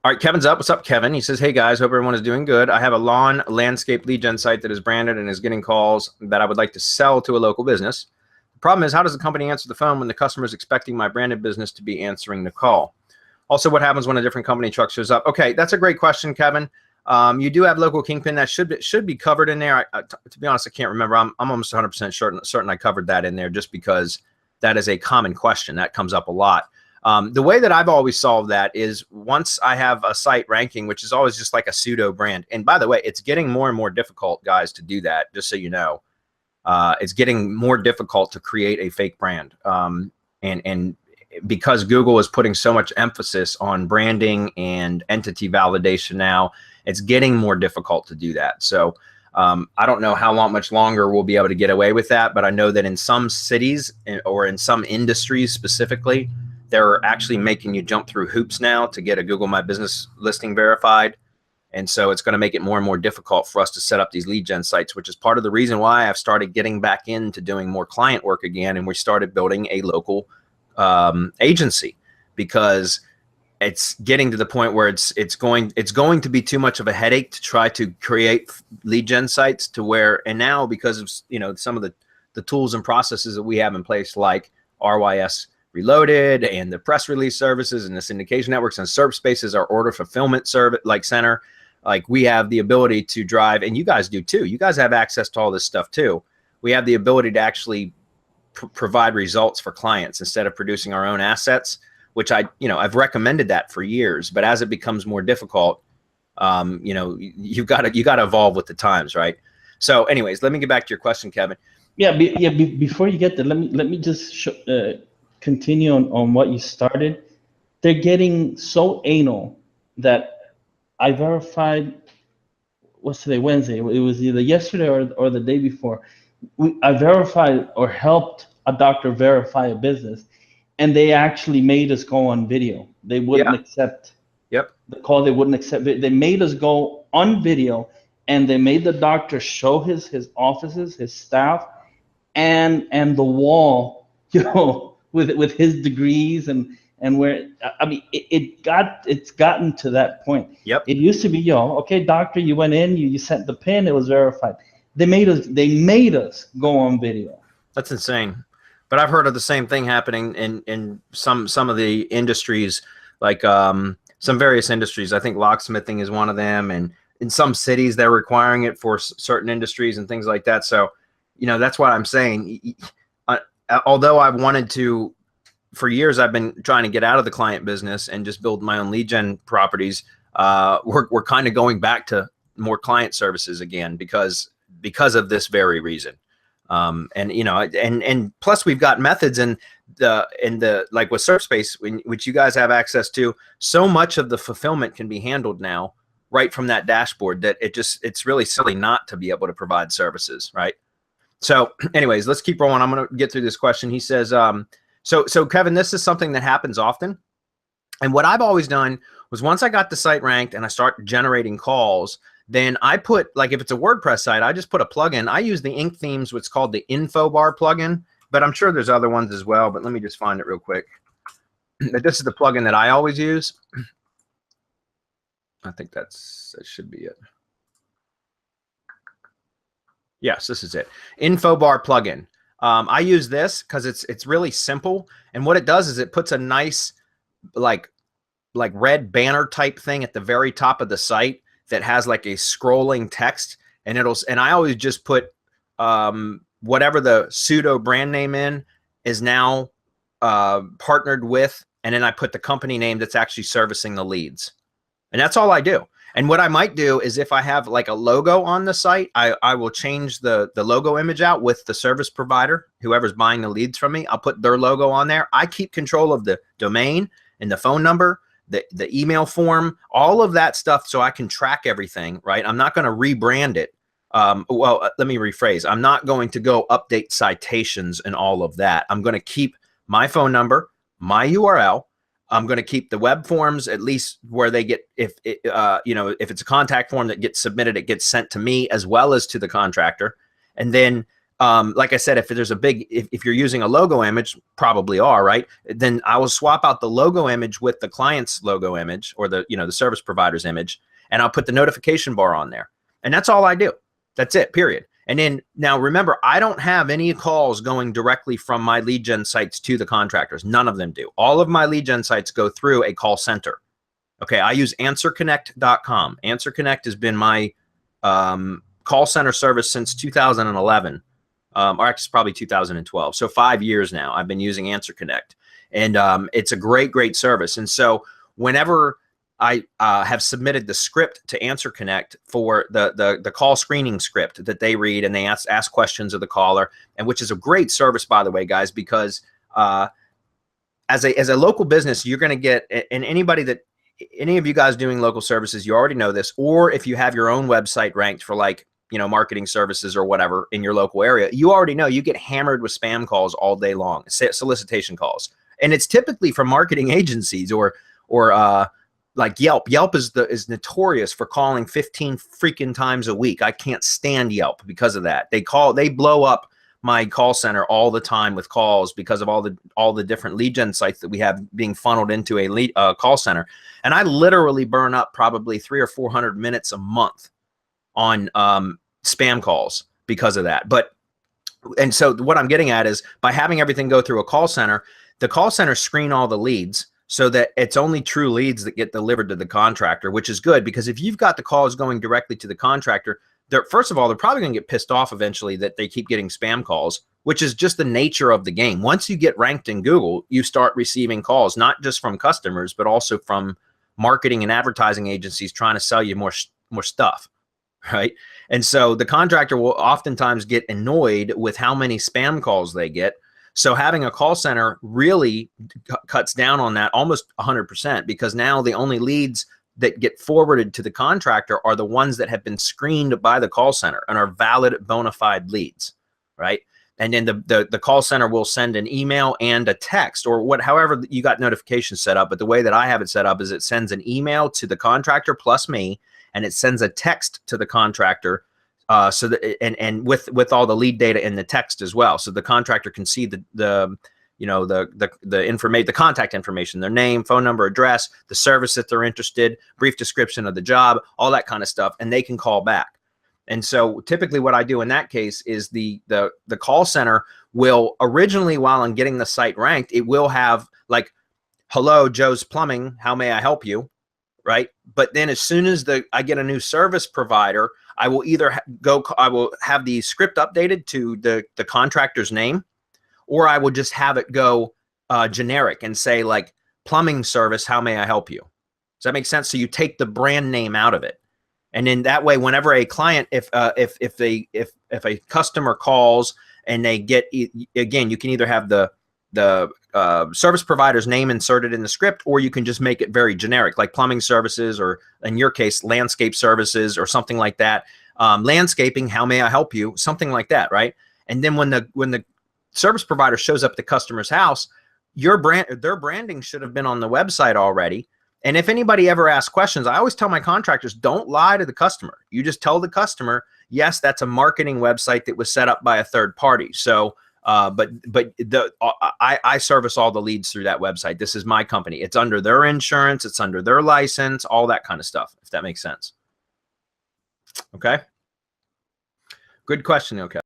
All right, Kevin's up. What's up, Kevin? He says, hey guys, hope everyone is doing good. I have a lawn landscape lead gen site that is branded and is getting calls that I would like to sell to a local business. The problem is, how does the company answer the phone when the customer is expecting my branded business to be answering the call? Also, what happens when a different company truck shows up? Okay, that's a great question, Kevin. You do have local kingpin that should be covered in there. To be honest, I can't remember. I'm almost 100% certain I covered that in there just because that is a common question that comes up a lot. The way that I've always solved that is once I have a site ranking, which is always just like a pseudo brand. And by the way, it's getting more and more difficult, guys, to do that, just so you know. It's getting more difficult to create a fake brand. And because Google is putting so much emphasis on branding and entity validation now, it's getting more difficult to do that. So I don't know how much longer we'll be able to get away with that, but I know that in some cities or in some industries specifically, they're actually making you jump through hoops now to get a Google My Business listing verified. And so it's going to make it more and more difficult for us to set up these lead gen sites, which is part of the reason why I've started getting back into doing more client work again. And we started building a local agency, because it's getting to the point where it's going to be too much of a headache to try to create lead gen sites to where, and now because of, you know, some of the tools and processes that we have in place, like RYS Reloaded and the press release services and the syndication networks and SERP spaces, our order fulfillment service like center, like we have the ability to drive, and you guys do too. You guys have access to all this stuff too. We have the ability to actually provide results for clients instead of producing our own assets, which I've recommended that for years. But as it becomes more difficult, you've got to evolve with the times, right? So, anyways, let me get back to your question, Kevin. Before you get there, let me just continue on what you started. They're getting so anal that I verified, what's today, Wednesday? It was either yesterday or the day before. I verified or helped a doctor verify a business, and they actually made us go on video. They wouldn't accept the call. They wouldn't accept it. They made us go on video, and they made the doctor show his offices, his staff, and the wall, with his degrees and where, I mean, it's gotten to that point. Yep. It used to be, okay, doctor, you went in, you sent the pin, it was verified. They made us go on video. That's insane. But I've heard of the same thing happening in some of the industries, like some various industries. I think locksmithing is one of them, and in some cities they're requiring it for certain industries and things like that. So, that's what I'm saying. Although I've wanted to, for years, I've been trying to get out of the client business and just build my own lead gen properties. We're kind of going back to more client services again because of this very reason. And plus we've got methods in the like with SerpSpace, which you guys have access to. So much of the fulfillment can be handled now right from that dashboard that it's really silly not to be able to provide services, right? So anyways, let's keep rolling. I'm going to get through this question. He says, so Kevin, this is something that happens often. And what I've always done was once I got the site ranked and I start generating calls, then I put, like if it's a WordPress site, I just put a plugin. I use the Ink Themes, what's called the Info Bar plugin, but I'm sure there's other ones as well, but let me just find it real quick. But this is the plugin that I always use. I think that should be it. Yes, this is it. Info Bar plugin. I use this because it's really simple, and what it does is it puts a nice like red banner type thing at the very top of the site that has like a scrolling text, and I always just put whatever the pseudo brand name in is now partnered with, and then I put the company name that's actually servicing the leads, and that's all I do. And what I might do is if I have like a logo on the site, I will change the logo image out with the service provider, whoever's buying the leads from me. I'll put their logo on there. I keep control of the domain and the phone number, the email form, all of that stuff, so I can track everything, right? I'm not going to rebrand it. Let me rephrase. I'm not going to go update citations and all of that. I'm going to keep my phone number, my URL. I'm going to keep the web forms at least where they get, if it's a contact form that gets submitted, it gets sent to me as well as to the contractor. And then like I said, if there's a big, if you're using a logo image, probably are, right? Then I will swap out the logo image with the client's logo image, or the, the service provider's image, and I'll put the notification bar on there. And that's all I do. That's it, period. And then now remember, I don't have any calls going directly from my lead gen sites to the contractors. None of them do. All of my lead gen sites go through a call center. Okay, I use answerconnect.com. Answer Connect has been my call center service since 2011, or actually probably 2012. So 5 years now I've been using Answer Connect, and it's a great, great service. And so whenever I have submitted the script to Answer Connect for the call screening script that they read, and they ask questions of the caller, and which is a great service, by the way, guys, because as a local business, you're going to get, and any of you guys doing local services, you already know this, or if you have your own website ranked for, like, marketing services or whatever in your local area, you already know you get hammered with spam calls all day long, solicitation calls. And it's typically from marketing agencies or like Yelp. Yelp is notorious for calling 15 freaking times a week. I can't stand Yelp because of that. They blow up my call center all the time with calls because of all the different lead gen sites that we have being funneled into a call center. And I literally burn up probably 300 or 400 minutes a month on spam calls because of that. And so what I'm getting at is, by having everything go through a call center, the call center screen all the leads so that it's only true leads that get delivered to the contractor, which is good, because if you've got the calls going directly to the contractor, first of all, they're probably going to get pissed off eventually that they keep getting spam calls, which is just the nature of the game. Once you get ranked in Google, you start receiving calls, not just from customers, but also from marketing and advertising agencies trying to sell you more stuff, right? And so the contractor will oftentimes get annoyed with how many spam calls they get. So having a call center really cuts down on that almost 100%, because now the only leads that get forwarded to the contractor are the ones that have been screened by the call center and are valid, bona fide leads, right? And then the call center will send an email and a text, or however you got notifications set up. But the way that I have it set up is it sends an email to the contractor plus me, and it sends a text to the contractor, so that and with all the lead data in the text as well, so the contractor can see the information, the contact information, their name, phone number, address, the service that they're interested, brief description of the job, all that kind of stuff, and they can call back. And so typically what I do in that case is the call center will originally, while I'm getting the site ranked, it will have like, "Hello, Joe's Plumbing, how may I help you?" Right? But then as soon as I get a new service provider, I will either I will have the script updated to the contractor's name, or I will just have it go generic and say, like, "Plumbing service, how may I help you?" Does that make sense? So you take the brand name out of it. And then that way, whenever a client, if a customer calls and they get, again, you can either have the service provider's name inserted in the script, or you can just make it very generic, like plumbing services, or in your case, landscape services, or something like that. Landscaping, how may I help you? Something like that, right? And then when the service provider shows up at the customer's house, their branding should have been on the website already. And if anybody ever asks questions, I always tell my contractors, don't lie to the customer. You just tell the customer, yes, that's a marketing website that was set up by a third party. So, I service all the leads through that website. This is my company. It's under their insurance. It's under their license, all that kind of stuff, if that makes sense. Okay. Good question. Okay.